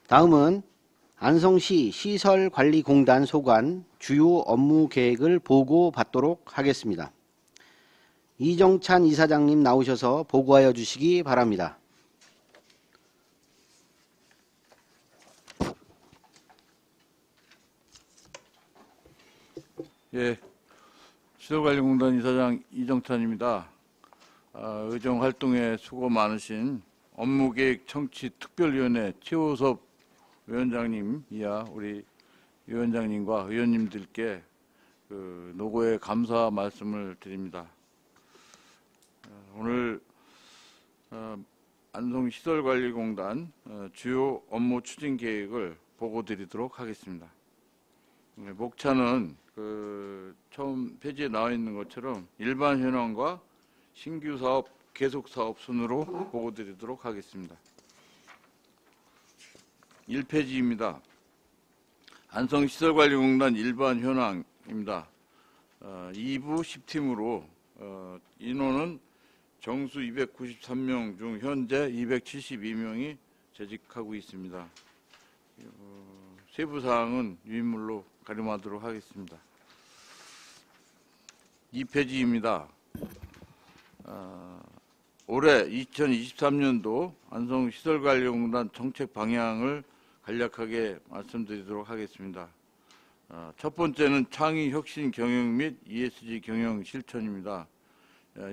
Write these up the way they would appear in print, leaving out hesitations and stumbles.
다음은 안성시 시설관리공단 소관 주요 업무 계획을 보고받도록 하겠습니다. 이정찬 이사장님 나오셔서 보고하여 주시기 바랍니다. 예, 시설관리공단 이사장 이정찬입니다. 의정활동에 수고 많으신 업무계획 청취특별위원회 최호섭 위원장님 이하 우리 위원장님과 의원님들께 노고의 감사 말씀을 드립니다. 오늘 안성시설관리공단 주요 업무 추진 계획을 보고 드리도록 하겠습니다. 목차는 처음 페이지에 나와 있는 것처럼 일반 현황과 신규 사업, 계속 사업 순으로 보고 드리도록 하겠습니다. 1페이지입니다. 안성시설관리공단 일반 현황입니다. 2부 10팀으로 인원은 정수 293명 중 현재 272명이 재직하고 있습니다. 세부 사항은 유인물로 가림하도록 하겠습니다. 2페이지입니다. 올해 2023년도 안성시설관리공단 정책 방향을 간략하게 말씀드리도록 하겠습니다. 첫 번째는 창의 혁신 경영 및 ESG 경영 실천입니다.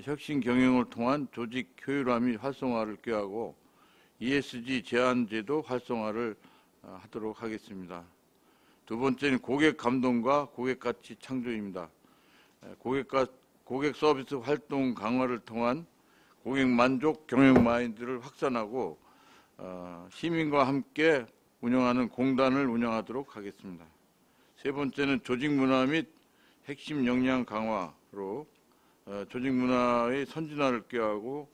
혁신 경영을 통한 조직 효율화 및 활성화를 꾀하고 ESG 제한 제도 활성화를 하도록 하겠습니다. 두 번째는 고객 감동과 고객 가치 창조입니다. 고객 서비스 활동 강화를 통한 고객 만족 경영 마인드를 확산하고 시민과 함께 운영하는 공단을 운영하도록 하겠습니다. 세 번째는 조직 문화 및 핵심 역량 강화로 조직 문화의 선진화를 꾀하고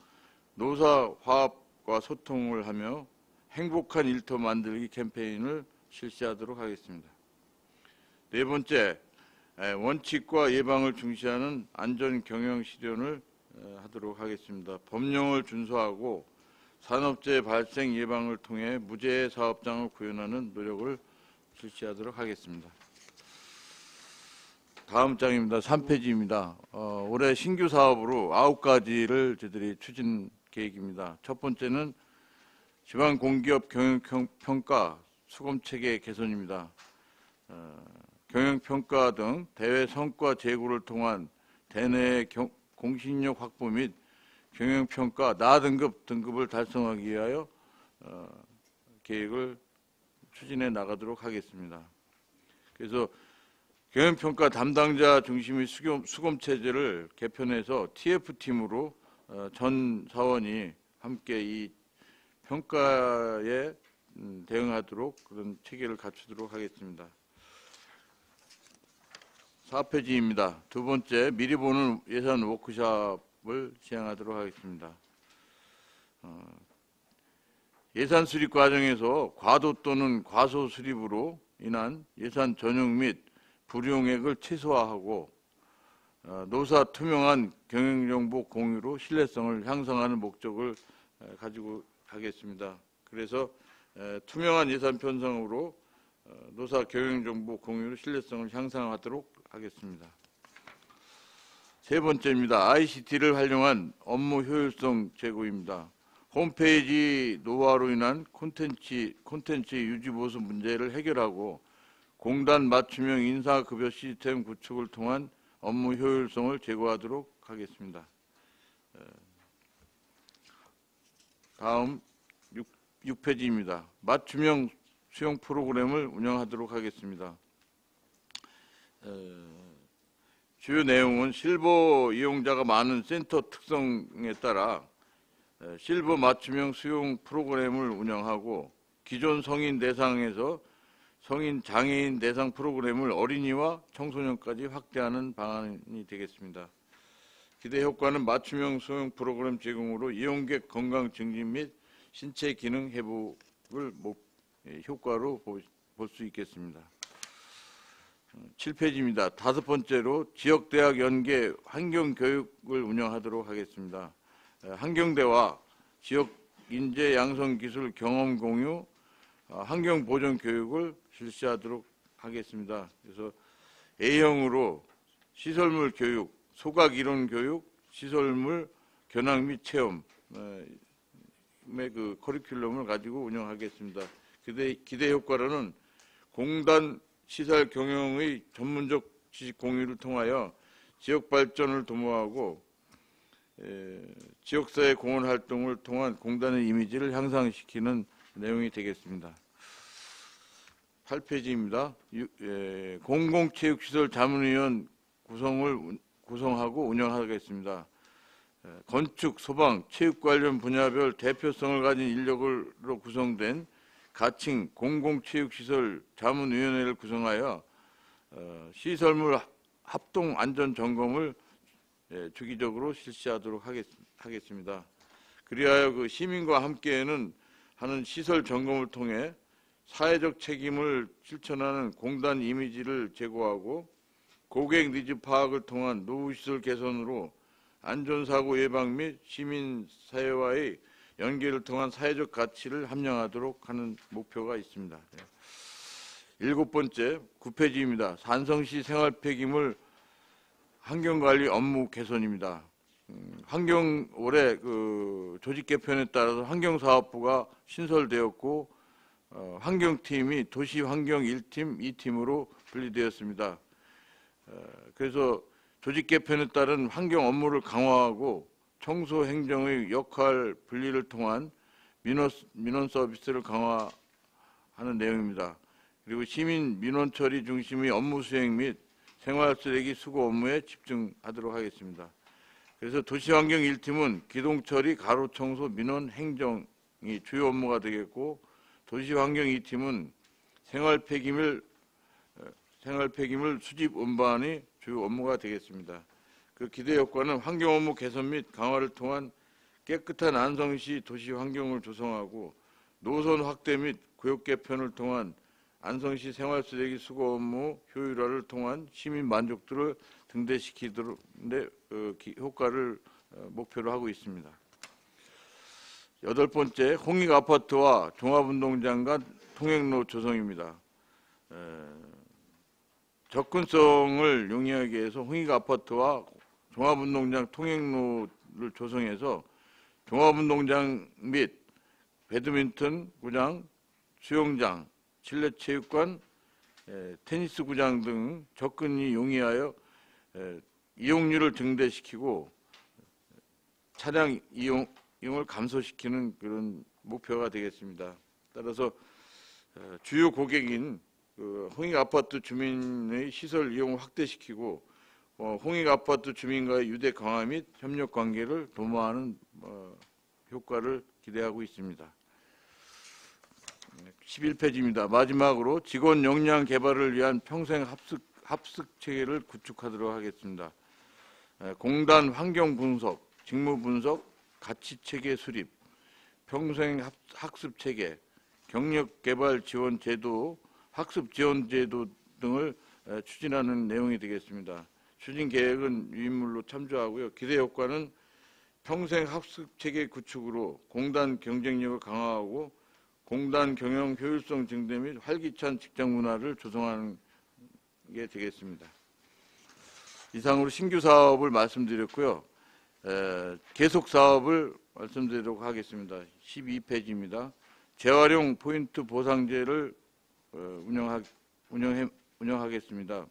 노사 화합과 소통을 하며 행복한 일터 만들기 캠페인을 실시하도록 하겠습니다. 네 번째, 원칙과 예방을 중시하는 안전 경영 실현을 하도록 하겠습니다. 법령을 준수하고 산업재해 발생 예방을 통해 무재해 사업장을 구현하는 노력을 실시하도록 하겠습니다. 다음 장입니다. 3페이지입니다. 올해 신규 사업으로 9가지를 저희들이 추진 계획입니다. 첫 번째는 지방공기업 경영평가 수검체계 개선입니다. 경영평가 등 대외 성과 제고를 통한 대내 공신력 확보 및 경영평가 등급을 달성하기 위하여 계획을 추진해 나가도록 하겠습니다. 그래서 경영평가 담당자 중심의 수검체제를 개편해서 TF팀으로 전 사원이 함께 이 평가에 대응하도록 그런 체계를 갖추도록 하겠습니다. 4페이지입니다. 두 번째, 미리 보는 예산 워크숍을 시행하도록 하겠습니다. 예산 수립 과정에서 과도 또는 과소 수립으로 인한 예산 전용 및 불용액을 최소화하고 노사 투명한 경영정보 공유로 신뢰성을 향상하는 목적을 가지고 가겠습니다. 그래서 투명한 예산 편성으로 노사 경영정보 공유로 신뢰성을 향상하도록 하겠습니다. 세 번째입니다. ICT를 활용한 업무 효율성 제고입니다. 홈페이지 노화로 인한 콘텐츠 유지 보수 문제를 해결하고 공단 맞춤형 인사급여 시스템 구축을 통한 업무 효율성을 제고하도록 하겠습니다. 다음 6페이지입니다. 맞춤형 수용 프로그램을 운영하도록 하겠습니다. 주요 내용은 실버 이용자가 많은 센터 특성에 따라 실버 맞춤형 수용 프로그램을 운영하고 기존 성인 대상에서 성인 장애인 대상 프로그램을 어린이와 청소년까지 확대하는 방안이 되겠습니다. 기대 효과는 맞춤형 수용 프로그램 제공으로 이용객 건강 증진 및 신체 기능 회복을 효과로 볼 수 있겠습니다. 7페이지입니다. 다섯 번째로 지역대학 연계 환경교육을 운영하도록 하겠습니다. 환경대와 지역 인재 양성 기술 경험 공유, 환경 보존 교육을 실시하도록 하겠습니다. 그래서 A형으로 시설물 교육, 소각 이론 교육, 시설물 견학 및 체험 그 커리큘럼을 가지고 운영하겠습니다. 기대 효과로는 공단 시설 경영의 전문적 지식 공유를 통하여 지역 발전을 도모하고 지역사회 공헌 활동을 통한 공단의 이미지를 향상시키는 내용이 되겠습니다. 8페이지입니다. 공공체육시설 자문위원 구성하고 운영하겠습니다. 건축, 소방, 체육 관련 분야별 대표성을 가진 인력으로 구성된 가칭 공공체육시설 자문위원회를 구성하여 시설물 합동 안전 점검을 주기적으로 실시하도록 하겠습니다. 그리하여 그 시민과 함께하는 시설 점검을 통해 사회적 책임을 실천하는 공단 이미지를 제고하고 고객 니즈 파악을 통한 노후시설 개선으로 안전사고 예방 및 시민사회와의 연계를 통한 사회적 가치를 함양하도록 하는 목표가 있습니다. 7번째, 9페이지입니다. 산성시 생활폐기물 환경관리 업무 개선입니다. 올해 그 조직 개편에 따라서 환경사업부가 신설되었고 환경팀이 도시환경 1팀, 2팀으로 분리되었습니다. 그래서 조직 개편에 따른 환경 업무를 강화하고 청소 행정의 역할 분리를 통한 민원 서비스를 강화하는 내용입니다. 그리고 시민 민원 처리 중심의 업무 수행 및 생활 쓰레기 수거 업무에 집중하도록 하겠습니다. 그래서 도시환경 1팀은 기동처리, 가로청소, 민원, 행정이 주요 업무가 되겠고 도시환경 2팀은 생활폐기물 수집 운반이 주요 업무가 되겠습니다. 그 기대 효과는 환경 업무 개선 및 강화를 통한 깨끗한 안성시 도시 환경을 조성하고 노선 확대 및 구역 개편을 통한 안성시 생활 쓰레기 수거 업무 효율화를 통한 시민 만족도를 등대시키도록 효과를 목표로 하고 있습니다. 8번째, 홍익 아파트와 종합운동장 간 통행로 조성입니다. 접근성을 용이하게 해서 홍익 아파트와 종합운동장 통행로를 조성해서 종합운동장 및 배드민턴 구장, 수영장, 실내체육관, 테니스구장 등 접근이 용이하여 이용률을 증대시키고 차량 이용을 감소시키는 그런 목표가 되겠습니다. 따라서 주요 고객인 홍익 아파트 주민의 시설 이용을 확대시키고 홍익 아파트 주민과의 유대 강화 및 협력 관계를 도모하는 효과를 기대하고 있습니다. 11페이지입니다. 마지막으로 직원 역량 개발을 위한 평생 합숙 체계를 구축하도록 하겠습니다. 공단 환경 분석, 직무 분석, 가치 체계 수립, 평생 학습 체계, 경력 개발 지원 제도, 학습 지원 제도 등을 추진하는 내용이 되겠습니다. 추진 계획은 유인물로 참조하고요. 기대 효과는 평생 학습 체계 구축으로 공단 경쟁력을 강화하고 공단 경영 효율성 증대 및 활기찬 직장 문화를 조성하는 게 되겠습니다. 이상으로 신규 사업을 말씀드렸고요. 계속 사업을 말씀드리도록 하겠습니다. 12페이지입니다. 재활용 포인트 보상제를 운영하겠습니다.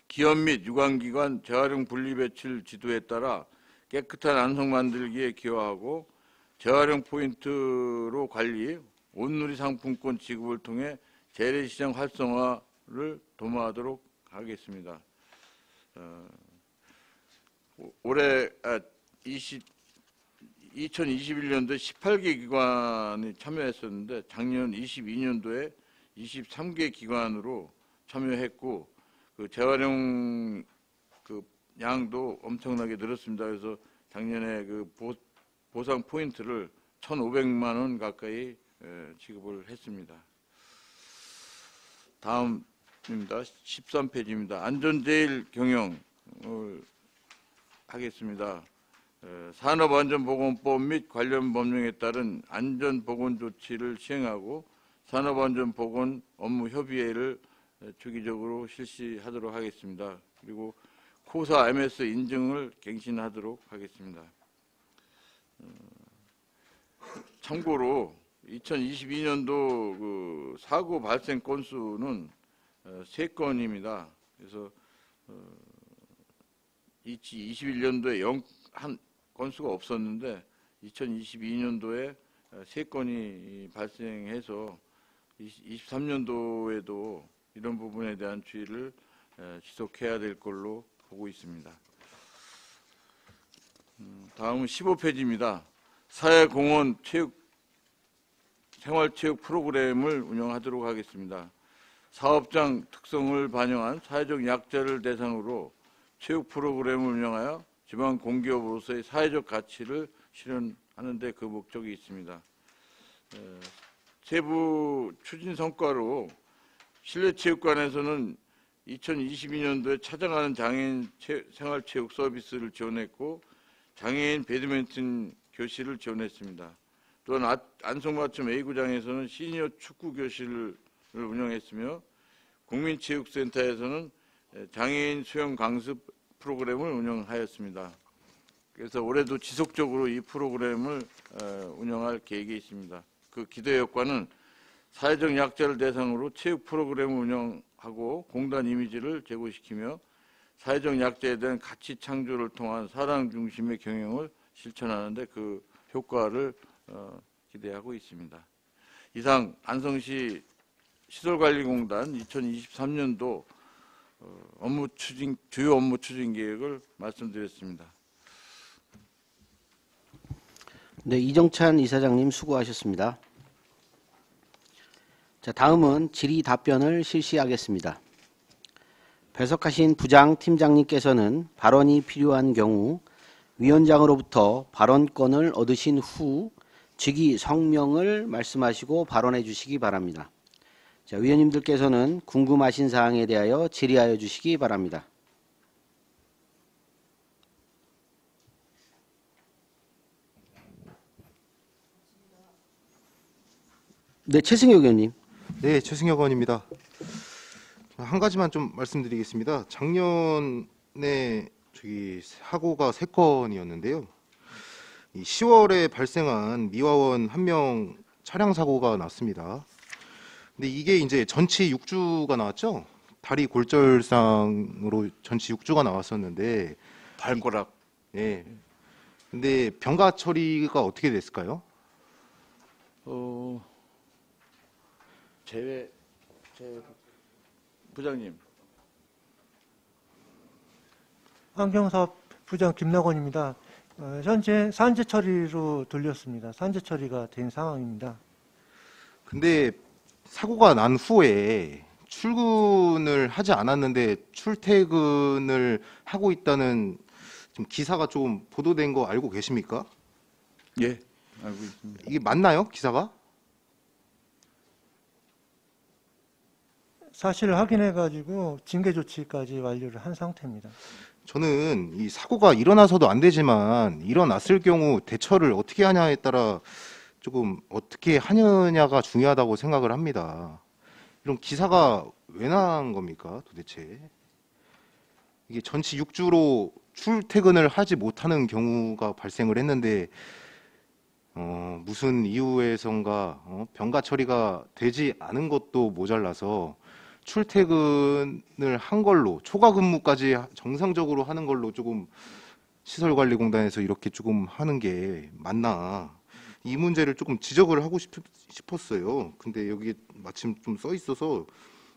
기업 및 유관기관 재활용 분리배출 지도에 따라 깨끗한 안성 만들기에 기여하고 재활용 포인트로 관리, 온누리 상품권 지급을 통해 재래시장 활성화를 도모하도록 하겠습니다. 올해 2021년도에 18개 기관이 참여했었는데 작년 22년도에 23개 기관으로 참여했고 그 재활용 그 양도 엄청나게 늘었습니다. 그래서 작년에 그 보상 포인트를 1,500만 원 가까이 지급을 했습니다. 다음입니다. 13페이지입니다. 안전제일 경영을 하겠습니다. 산업안전보건법 및 관련 법령에 따른 안전보건 조치를 시행하고 산업안전보건 업무협의회를 주기적으로 실시하도록 하겠습니다. 그리고 코사 MS 인증을 갱신하도록 하겠습니다. 참고로 2022년도 그 사고 발생 건수는 3건입니다. 그래서 2021년도에 한 건수가 없었는데 2022년도에 3건이 발생해서 23년도에도 이런 부분에 대한 주의를 지속해야 될 걸로 보고 있습니다. 다음은 15페이지입니다. 사회공헌 생활체육 프로그램을 운영하도록 하겠습니다. 사업장 특성을 반영한 사회적 약자를 대상으로 체육 프로그램을 운영하여 지방 공기업으로서의 사회적 가치를 실현하는 데 그 목적이 있습니다. 세부 추진 성과로 실내체육관에서는 2022년도에 찾아가는 장애인 생활체육 서비스를 지원했고 장애인 배드민턴 교실을 지원했습니다. 또한 안성맞춤 A구장에서는 시니어 축구 교실을 운영했으며 국민체육센터에서는 장애인 수영 강습 프로그램을 운영하였습니다. 그래서 올해도 지속적으로 이 프로그램을 운영할 계획이 있습니다. 그 기대 효과는 사회적 약자를 대상으로 체육 프로그램을 운영하고 공단 이미지를 제고시키며 사회적 약자에 대한 가치 창조를 통한 사랑 중심의 경영을 실천하는 데 그 효과를 기대하고 있습니다. 이상 안성시 시설관리공단 2023년도 주요 업무 추진 계획을 말씀드렸습니다. 네, 이정찬 이사장님 수고하셨습니다. 자, 다음은 질의 답변을 실시하겠습니다. 배석하신 부장 팀장님께서는 발언이 필요한 경우 위원장으로부터 발언권을 얻으신 후 직위 성명을 말씀하시고 발언해 주시기 바랍니다. 자, 위원님들께서는 궁금하신 사항에 대하여 질의하여 주시기 바랍니다. 네, 최승혁 의원님. 네, 최승혁 의원입니다. 한 가지만 좀 말씀드리겠습니다. 작년에 사고가 3건이었는데요. 10월에 발생한 미화원 1명 차량 사고가 났습니다. 근데 이게 이제 전치 6주가 나왔죠. 다리 골절상으로 전치 6주가 나왔었는데 발꼬락. 네. 근데 병가 처리가 어떻게 됐을까요? 부장님. 환경사업 부장 김낙원입니다. 현재 산재 처리로 돌렸습니다. 산재 처리가 된 상황입니다. 근데 사고가 난 후에 출근을 하지 않았는데 출퇴근을 하고 있다는 좀 기사가 좀 보도된 거 알고 계십니까? 예, 알고 있습니다. 이게 맞나요, 기사가? 사실을 확인해가지고 징계 조치까지 완료를 한 상태입니다. 저는 이 사고가 일어나서도 안 되지만 일어났을 경우 대처를 어떻게 하냐에 따라 조금 어떻게 하느냐가 중요하다고 생각을 합니다. 이런 기사가 왜 난 겁니까, 도대체? 이게 전치 6주로 출퇴근을 하지 못하는 경우가 발생을 했는데 무슨 이유에선가 병가 처리가 되지 않은 것도 모자라서 출퇴근을 한 걸로 초과 근무까지 정상적으로 하는 걸로 조금 시설관리공단에서 이렇게 조금 하는 게 맞나, 이 문제를 조금 지적을 하고 싶었어요. 근데 여기 마침 좀 써 있어서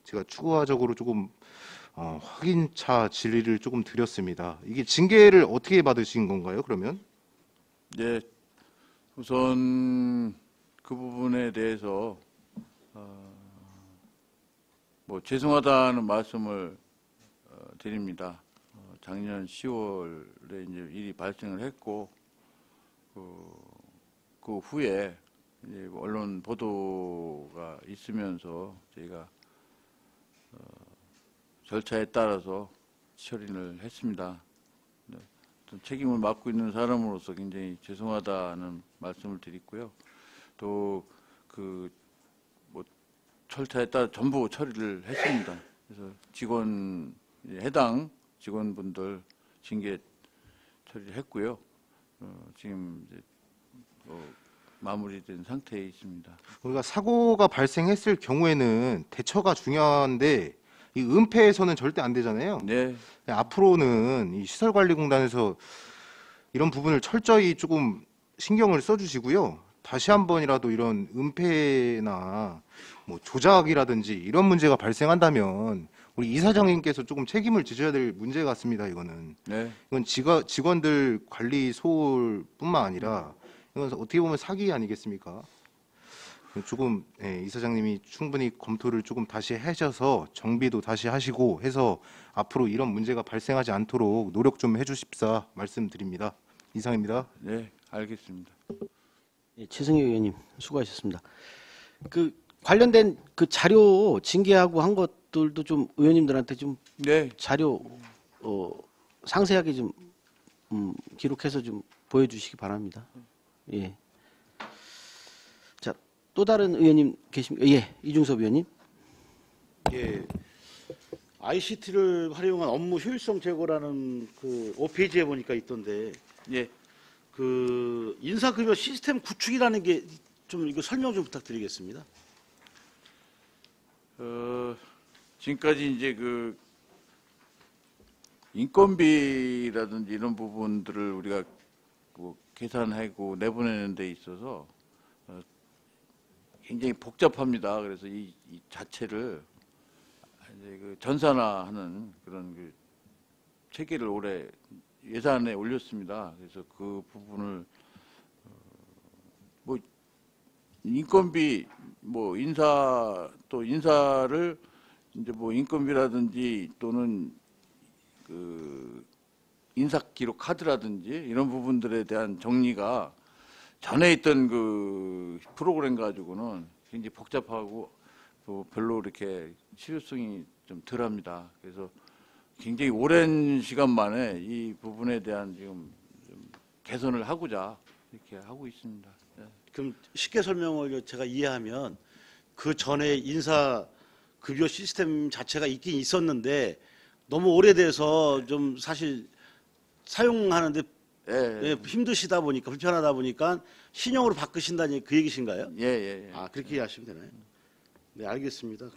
제가 추가적으로 조금 확인차 질의를 조금 드렸습니다. 이게 징계를 어떻게 받으신 건가요, 그러면? 네, 우선 그 부분에 대해서 죄송하다는 말씀을 드립니다. 작년 10월에 이제 일이 발생을 했고 그 후에 이제 언론 보도가 있으면서 저희가 절차에 따라서 처리를 했습니다. 네, 책임을 맡고 있는 사람으로서 굉장히 죄송하다는 말씀을 드리고요. 또 절차에 따라 전부 처리를 했습니다. 그래서 해당 직원분들 징계 처리를 했고요. 지금 이제 마무리된 상태에 있습니다. 우리가 사고가 발생했을 경우에는 대처가 중요한데 이 은폐에서는 절대 안 되잖아요. 네, 앞으로는 이 시설관리공단에서 이런 부분을 철저히 조금 신경을 써주시고요. 다시 한 번이라도 이런 은폐나 뭐 조작이라든지 이런 문제가 발생한다면 우리 이사장님께서 조금 책임을 지셔야 될 문제 같습니다. 이거는 이건 직원들 관리 소홀뿐만 아니라 이건 어떻게 보면 사기 아니겠습니까? 조금 이사장님이 충분히 검토를 조금 다시 하셔서 정비도 다시 하시고 해서 앞으로 이런 문제가 발생하지 않도록 노력 좀 해주십사 말씀드립니다. 이상입니다. 네, 알겠습니다. 예, 최승혁 의원님 수고하셨습니다. 그 관련된 그 자료 징계하고 한 것들도 좀 의원님들한테 좀 네, 자료 상세하게 좀 기록해서 좀 보여주시기 바랍니다. 예. 자, 또 다른 의원님 계십니까? 예, 이중섭 의원님. 예, ICT를 활용한 업무 효율성 제고라는 그 5페이지에 보니까 있던데 예. 그 인사급여 시스템 구축이라는 게 좀 이거 설명 좀 부탁드리겠습니다. 지금까지 이제 그 인건비라든지 이런 부분들을 우리가 뭐 계산하고 내보내는 데 있어서 굉장히 복잡합니다. 그래서 이 자체를 이제 그 전산화하는 그런 그 체계를 올해 예산에 올렸습니다. 그래서 그 부분을 뭐 인건비 뭐 인사를 이제 뭐 인건비라든지 또는 그 인사 기록 카드라든지 이런 부분들에 대한 정리가 전에 있던 그 프로그램 가지고는 굉장히 복잡하고 또 별로 이렇게 실효성이 좀 덜합니다. 그래서 굉장히 오랜 시간 만에 이 부분에 대한 지금 좀 개선을 하고자 이렇게 하고 있습니다. 네. 그럼 쉽게 설명을 제가 이해하면 그 전에 인사 급여 시스템 자체가 있긴 있었는데 너무 오래돼서 좀 사실 사용하는데 예, 힘드시다 보니까 불편하다 보니까 신형으로 바꾸신다는 그 얘기신가요? 예. 아, 그렇게 이해하시면 되나요? 네, 알겠습니다.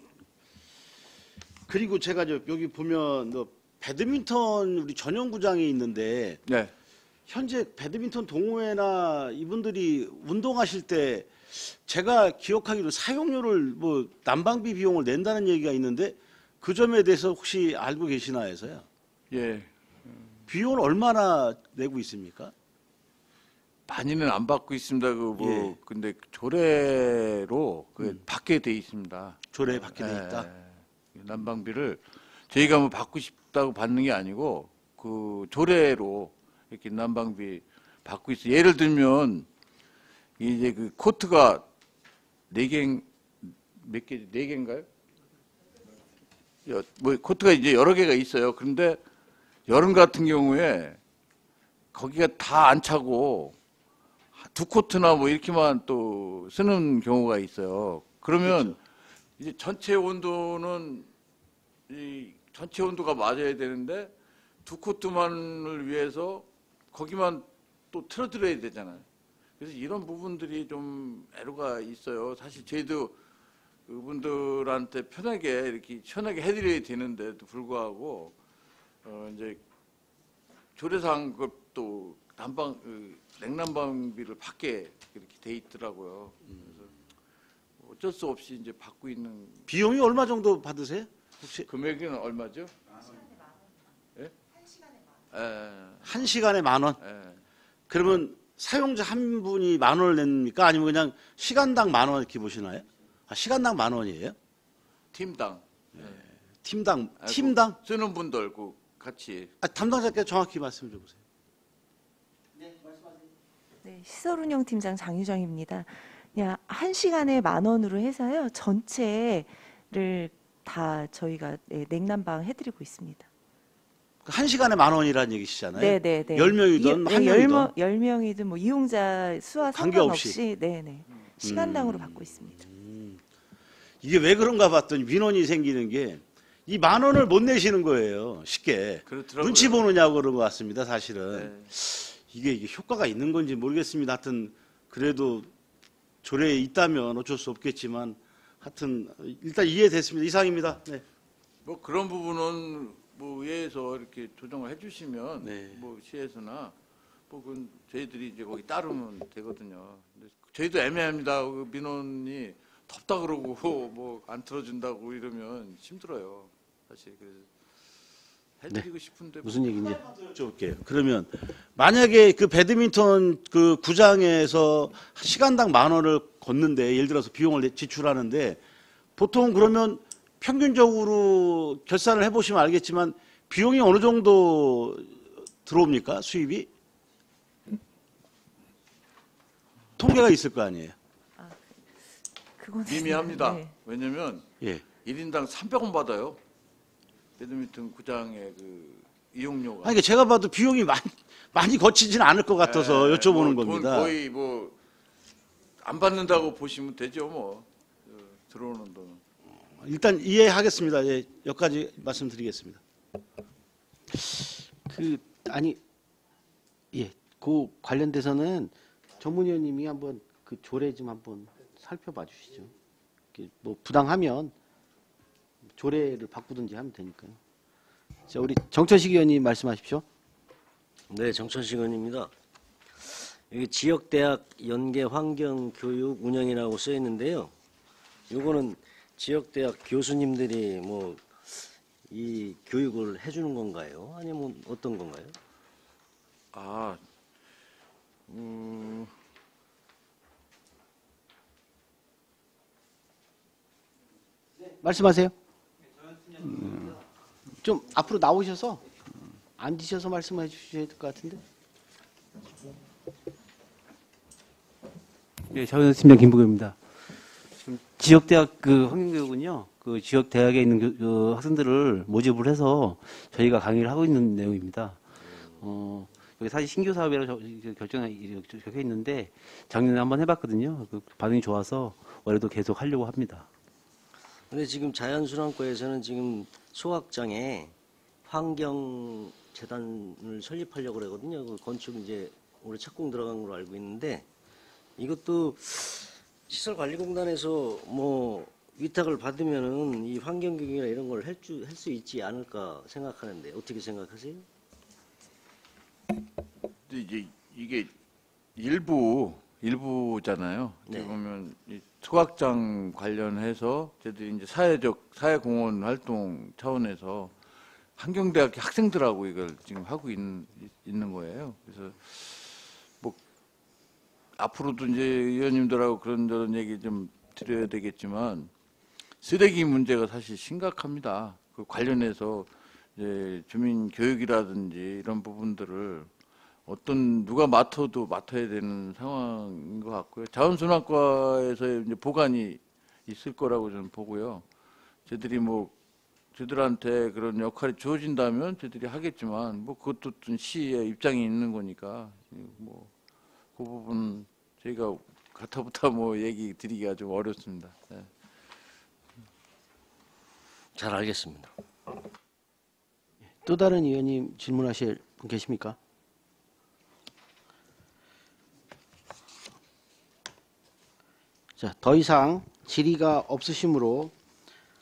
그리고 제가 여기 보면 배드민턴 우리 전용구장이 있는데 네. 현재 배드민턴 동호회나 이분들이 운동하실 때 제가 기억하기로 사용료를 뭐 난방비 비용을 낸다는 얘기가 있는데 그 점에 대해서 혹시 알고 계시나 해서요. 예. 비용을 얼마나 내고 있습니까? 많이는 안 받고 있습니다. 예. 근데 조례로 받게 돼 있습니다. 조례에 받게 돼 있다. 난방비를 저희가 뭐 받고 싶다고 받는 게 아니고 그 조례로 이렇게 난방비 받고 있어요. 예를 들면 이제 그 코트가 4개, 몇 개, 4개인가요? 뭐 코트가 이제 여러 개가 있어요. 그런데 여름 같은 경우에 거기가 다 안 차고 2코트나 뭐 이렇게만 또 쓰는 경우가 있어요. 그러면 그렇죠. 이제 전체 온도는 전체 온도가 맞아야 되는데 2코트만을 위해서 거기만 또 틀어드려야 되잖아요. 그래서 이런 부분들이 좀 애로가 있어요. 사실 저희도 그분들한테 편하게 이렇게 시원하게 해드려야 되는데도 불구하고 이제 조례상 그것도 냉난방비를 받게 이렇게 돼 있더라고요. 그래서 어쩔 수 없이 이제 받고 있는. 비용이 얼마 정도 받으세요? 혹시 금액은 얼마죠? 예? 1시간에 10,000원? 예. 그러면 사용자 한 분이 10,000원을 냅니까? 아니면 그냥 시간당 10,000원 이렇게 보시나요? 아, 시간당 10,000원이에요? 팀당. 팀당? 아이고, 팀당? 쓰는 분들 같이. 아, 담당자께 정확히 말씀 좀 보세요. 네, 시설운영팀장 장유정입니다. 그냥 1시간에 10,000원으로 해서요. 전체를 다 저희가 냉난방 해드리고 있습니다. 1시간에 10,000원이라는 얘기시잖아요. 네네네. 10명이든 한 명이든. 10명이든 뭐 이용자 수와 관계없이. 상관없이 네네. 시간당으로 받고 있습니다. 이게 왜 그런가 봤더니 민원이 생기는 게 이 10,000원을 못 내시는 거예요. 쉽게. 그렇더라고요. 눈치 보느냐고 그런 것 같습니다. 사실은. 네. 이게 효과가 있는 건지 모르겠습니다. 하여튼 그래도 조례에 있다면 어쩔 수 없겠지만 하여튼 일단 이해됐습니다. 이상입니다. 네. 뭐 그런 부분은 뭐 의회에서 이렇게 조정을 해주시면 네. 뭐 시에서나 뭐 그건 저희들이 이제 거기 따르면 되거든요. 근데 저희도 애매합니다. 그 민원이 덥다 그러고 뭐 안 틀어준다고 이러면 힘들어요. 사실 그래서 해드리고 싶은데 무슨 얘기인지. 여쭤볼게요. 그러면 만약에 그 배드민턴 그 구장에서 시간당 10,000원을 걷는데 예를 들어서 비용을 지출하는데 보통 그러면 평균적으로 결산을 해보시면 알겠지만 비용이 어느 정도 들어옵니까? 수입이? 통계가 있을 거 아니에요. 그거는 미미합니다. 네. 왜냐면 예. 1인당 300원 받아요. 배드민턴 구장의 그 이용료가. 아니, 그러니까 제가 봐도 비용이 많이 거치지는 않을 것 같아서 예, 여쭤보는 뭐 겁니다. 돈 거의 뭐 안 받는다고 보시면 되죠, 뭐. 들어오는 돈. 일단 이해하겠습니다. 예, 여기까지 말씀드리겠습니다. 그 관련돼서는 전문위원님이 한번 그 조례 좀 한번 살펴봐 주시죠. 뭐 부당하면 조례를 바꾸든지 하면 되니까요. 자, 우리 정천식 의원님 말씀하십시오. 네, 정천식 의원입니다. 여기 지역대학 연계 환경교육 운영이라고 써 있는데요. 요거는 지역대학 교수님들이 뭐 이 교육을 해주는 건가요? 아니면 어떤 건가요? 아, 말씀하세요. 좀 앞으로 나오셔서 앉으셔서 말씀해 주셔야 될 것 같은데. 네, 자유한국당 김부겸입니다. 지금 지역대학 그 환경교육은요, 그 지역대학에 있는 그 학생들을 모집을 해서 저희가 강의를 하고 있는 내용입니다. 여기 사실 신규 사업이라고 결정이 적혀 있는데 작년에 한번 해봤거든요. 그 반응이 좋아서 올해도 계속 하려고 합니다. 근데 지금 자연순환과에서는 지금 소학장에 환경재단을 설립하려고 그러거든요. 그 건축 이제 올해 착공 들어간 걸로 알고 있는데 이것도 시설관리공단에서 뭐 위탁을 받으면은 이 환경교육이나 이런 걸 할 수 있지 않을까 생각하는데 어떻게 생각하세요? 근데 이제 이게 일부잖아요. 네. 어떻게 보면 이 소각장 관련해서 저희들이 이제 사회공헌 활동 차원에서 환경대학교 학생들하고 이걸 지금 하고 있는 거예요. 그래서 뭐 앞으로도 이제 의원님들하고 그런저런 얘기 좀 드려야 되겠지만 쓰레기 문제가 사실 심각합니다. 그 관련해서 이제 주민 교육이라든지 이런 부분들을 누가 맡아야 되는 상황인 것 같고요. 자원순환과에서 이제 보관이 있을 거라고 저는 보고요. 저희들한테 그런 역할이 주어진다면 저희들이 하겠지만, 뭐 그것도 좀 시의 입장이 있는 거니까, 뭐, 그 부분 저희가 가타부타 뭐 얘기 드리기가 좀 어렵습니다. 네. 잘 알겠습니다. 또 다른 의원님 질문하실 분 계십니까? 자, 더 이상 질의가 없으시므로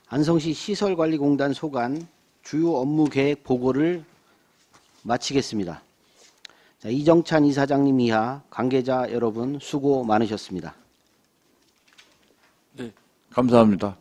안성시 시설관리공단 소관 주요 업무 계획 보고를 마치겠습니다. 자, 이정찬 이사장님 이하 관계자 여러분 수고 많으셨습니다. 네, 감사합니다.